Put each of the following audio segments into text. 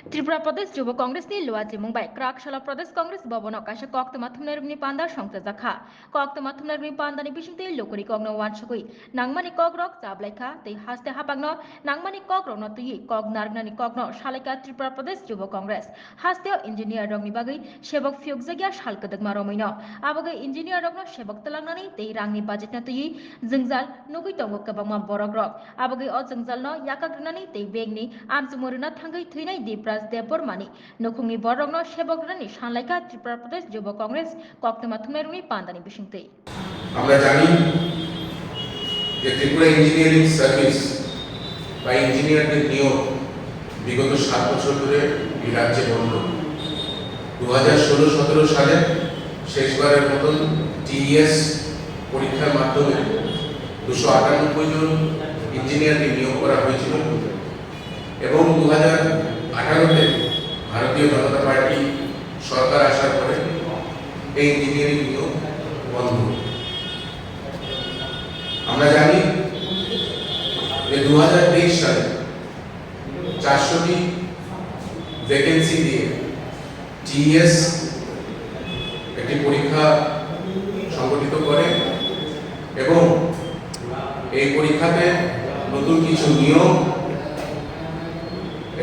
त्रिपुरा प्रदेश युव कांग्रेसनि लुवाजी मुंबाई क्राकशाला प्रदेश कांग्रेस भवन काशा कक्तमा थुमनायरुमनि पान्दा संजाखा कक्तमा थुमनायरुमनि पान्दानि बिसुंते लोकरि कगनो वानसुगै नांमानि कग्रक जाबलायखा दै हास्ते हाबांनो नांमानि कग्रकनो तुयि कग नारगनानि कगनो शालायका त्रिपुरा प्रदेश युव कांग्रेस हास्ते इंजिनियर रंनि बागै सेबक फिउगजागिया शालकदगमा रमैनो आबगै इंजिनियर रंनो सेबक तलांनानै दै रांनि बाजेटना तुयि जोंजाल नुगै दंगो गोबांमा बरग्रक आबगै अ जोंजालनो याकाग्रनानै दै बेगनि आमजुमरुना थांगै थैनाय दीपराज देवबर्मानी नखुंनि बरगनो सेबकरानि सानलायका त्रिपुरा प्रदेश युव कांग्रेस कक्तमा थुमनायरुमनि पान्दानि बिसुंते আমরা জানি যে ত্রিপুরা ইঞ্জিনিয়ারিং সার্ভিস বা ইঞ্জিনিয়ারদের নিয়োগ বিগত 7 বছর ধরে এই রাজ্যে বন্ধ। 2016-17 সালে শেষবারের মতন টিইএস পরীক্ষার মাধ্যমে 298 জন ইঞ্জিনিয়ারকে নিয়োগ করা হয়েছিল এবং 2018-তে ভারতীয় জনতা পার্টি সরকার আসার পরে এই ইঞ্জিনিয়ারিং নিয়োগ বন্ধ। আমরা জানি যে 2023 সালে 400টি ভ্যাকেন্সি দিয়ে টিএস একটি পরীক্ষা সংগঠিত করে এবং এই পরীক্ষাতে নতুন কিছু নিয়ম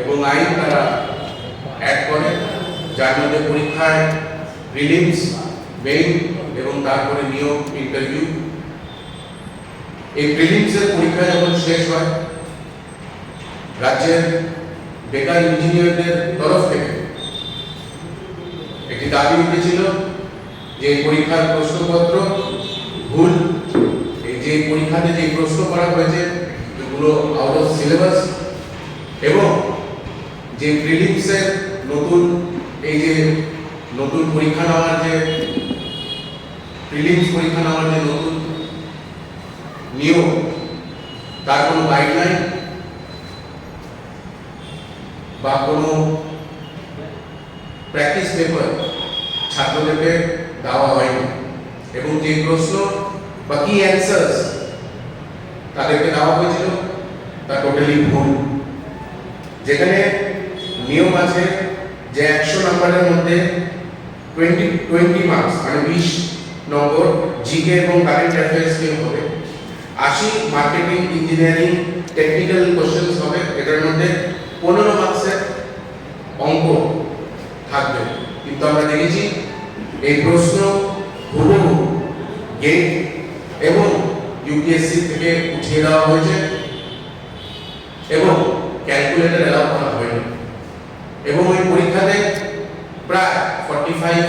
এবং আইন তারা অ্যাড করে, যার মধ্যে পরীক্ষায় প্রিলিমস, মেইন এবং তারপরে নিয়োগ ইন্টারভিউ। এই প্রিলিমসের পরীক্ষা যখন শেষ হয়, রাজ্যের বেকার ইঞ্জিনিয়ারদের তরফ থেকে একটি দাবি উঠেছিল যে পরীক্ষার প্রশ্নপত্র ভুল, এই যে পরীক্ষাতে যে প্রশ্ন করা হয়েছে এগুলো আউট অফ সিলেবাস এবং যে প্রিলিমসের নতুন এই যে নতুন পরীক্ষা নেওয়ার যে প্রিলিমস পরীক্ষা নেওয়ার যে নতুন নিয়ম, তার কোনো গাইডলাইন বা কোনো প্র্যাকটিস পেপার ছাত্রদেরকে দেওয়া হয়নি এবং যে প্রশ্ন বা কি অ্যান্সার্স তাদেরকে দেওয়া হয়েছিল তা টোটালি ভুল। যেখানে নিয়ম আছে যে 100 নম্বরের মধ্যে 20 মার্কস মানে 20 নম্বর জিকে এবং কারেন্ট অ্যাফেয়ার্স নিয়ে হবে, 80 মার্কেটিং ইঞ্জিনিয়ারিং টেকনিক্যাল কোশ্চেন্স হবে, এটার মধ্যে 15 মার্কসের অঙ্ক থাকবে। কিন্তু আমরা দেখেছি এই প্রশ্ন হুবহু গেট এবং ইউপিএসসি থেকে উঠিয়ে দেওয়া হয়েছে এবং ক্যালকুলেটর এলাও করা হয়নি এবং ওই পরীক্ষাতে প্রায় 45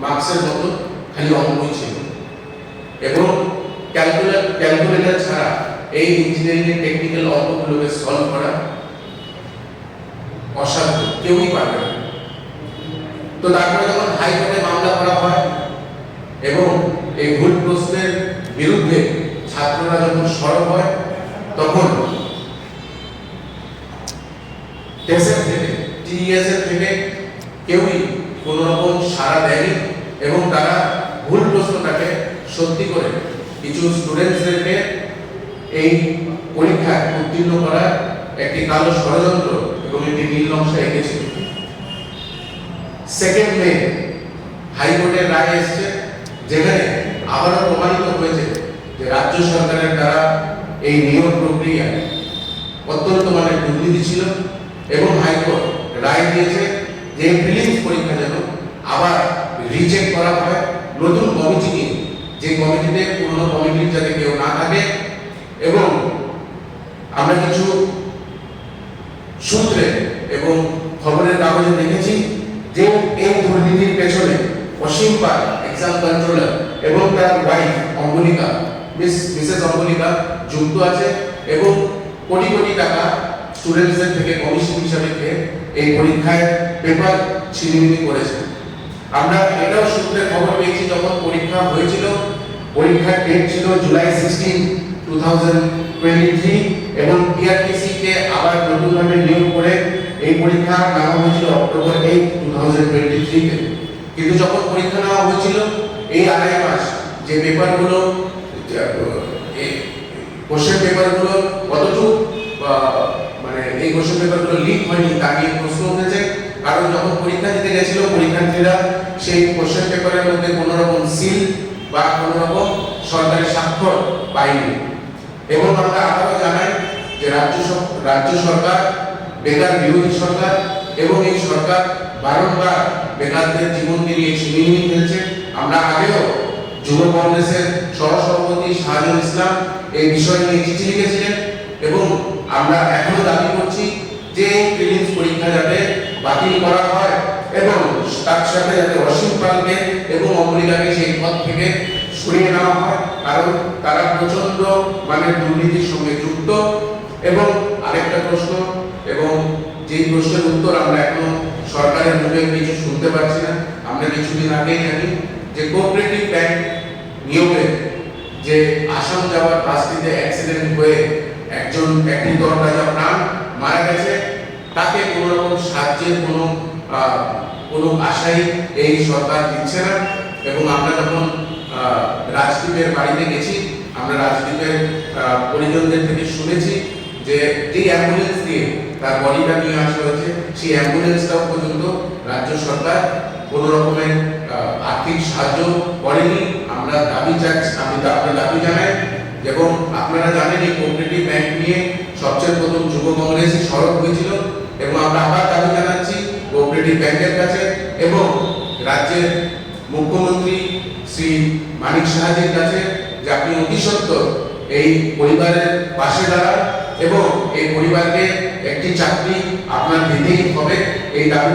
মার্কসের মতো খালি অঙ্কই ছিল এবং ক্যালকুলেটর ছাড়া এই ইঞ্জিনিয়ারিং এর টেকনিক্যাল অঙ্কগুলোকে সলভ করা অসাধ্য, কেউই পারবে না। তো তারপরে যখন হাইকোর্টে মামলা করা হয় এবং এই ভুল প্রশ্নের বিরুদ্ধে ছাত্ররা যখন সরব হয়, তখন টেসের থেকে টিএস এর থেকে কেউই কোনো রকম সাড়া দেয়নি এবং তারা ভুল প্রশ্নটাকে সত্যি করে কিছু স্টুডেন্টসদেরকে এই পরীক্ষায় উত্তীর্ণ করার একটি কালো ষড়যন্ত্র এবং একটি নীল নকশা এঁকেছিল। সেকেন্ড মে হাইকোর্টের রায় এসেছে, যেখানে আবারও প্রমাণিত হয়েছে যে রাজ্য সরকারের দ্বারা এই নিয়োগ প্রক্রিয়ায় অত্যন্ত মানের দুর্নীতি ছিল এবং হাইকোর্ট রায় দিয়েছে যে প্রিলিমস পরীক্ষা যেন আবার রিচেক করা হয় নতুন কমিটি নিয়ে, যে কমিটিতে পুরনো কমিটির যাতে কেউ না থাকে। এবং আমরা কিছু সূত্রে এবং খবরের কাগজে দেখেছি যে এই দুর্নীতির পেছনে অসীম পাল এক্সাম কন্ট্রোলার এবং তার ওয়াইফ অঙ্গলিকা মিসেস অঙ্গলিকা যুক্ত আছে এবং কোটি কোটি টাকা স্টুডেন্টসদের থেকে কমিশন হিসাবে খেয়ে এই পরীক্ষায় পেপার ছিনিমিনি করেছে। আমরা এটাও সূত্রে খবর পেয়েছি যখন পরীক্ষা হয়েছিল, পরীক্ষার ডেট ছিল জুলাই 16, 2023 এবং পিআরটিসি কে আবার নতুনভাবে নিয়োগ করে এই পরীক্ষা নেওয়া হয়েছিল অক্টোবর 8, 2023 তে। কিন্তু যখন পরীক্ষা নেওয়া হয়েছিল এই আড়াই মাস যে পেপারগুলো কোশ্চেন পেপারগুলো কতটুকু মানে এই কোশ্চেন পেপারগুলো লিক হয়নি তা নিয়ে প্রশ্ন উঠেছে গেছিল পরীক্ষার্থীরা সেই কোশ্চেন পেপারের মধ্যে কোনো রকম সিল বা কোনো রকম সরকারি স্বাক্ষর পায়নি। এবং আমরা আবারও জানাই যে রাজ্য সরকার বেকার বিরোধী সরকার, এবং এই সরকার বারংবার বেকারদের জীবনকে নিয়ে ছিনিমিনি খেলছে। আমরা আগেও যুব কংগ্রেসের সহসভাপতি শাহজাহান ইসলাম এই বিষয় নিয়ে চিঠি লিখেছিলেন, এবং আমরা এখনো দাবি করছি যে প্রিলিমস পরীক্ষা যাতে বাতিল করা হয় এবং তার সাথে যাতে অসীম পালকে এবং অমরিকাকে সেই পদ থেকে সরিয়ে নেওয়া হয়, কারণ তারা প্রচন্ড মানের দুর্নীতির সঙ্গে যুক্ত। এবং আরেকটা প্রশ্ন, এবং যেই প্রশ্নের উত্তর আমরা এখনো সরকারের মুখে কিছু শুনতে পাচ্ছি না। আমরা কিছুদিন আগেই জানি যে কোঅপারেটিভ ব্যাংক নিয়োগে যে আসাম যাওয়ার বাসটিতে অ্যাক্সিডেন্ট হয়ে একটি তরতাজা প্রাণ মারা গেছে, তাকে কোনো রকম সাহায্যের কোনো আশাই এই সরকার দিচ্ছে না। এবং আমরা যখন রাজদীপের বাড়িতে গেছি, আমরা রাজদীপের পরিজনদের থেকে শুনেছি যে অ্যাম্বুলেন্স দিয়ে তার বডিটা নিয়ে আসা হয়েছে, সেই অ্যাম্বুলেন্সটাও পর্যন্ত রাজ্য সরকার কোনো রকমের আর্থিক সাহায্য করেনি। আমরা দাবি জানাই। এবং আপনারা জানেন এই কোঅপারেটিভ ব্যাংক নিয়ে সবচেয়ে প্রথম যুব কংগ্রেস সরব হয়েছিল, এবং আমরা আবার দাবি জানাচ্ছি কোঅপারেটিভ ব্যাংকের কাছে এবং রাজ্যের মুখ্যমন্ত্রী শ্রী মানিক সাহাজির কাছে যে আপনি অতি সত্বর এই পরিবারের পাশে দাঁড়ান এবং এই পরিবারকে একটি চাকরি আপনার দিতেই হবে, এই দাবি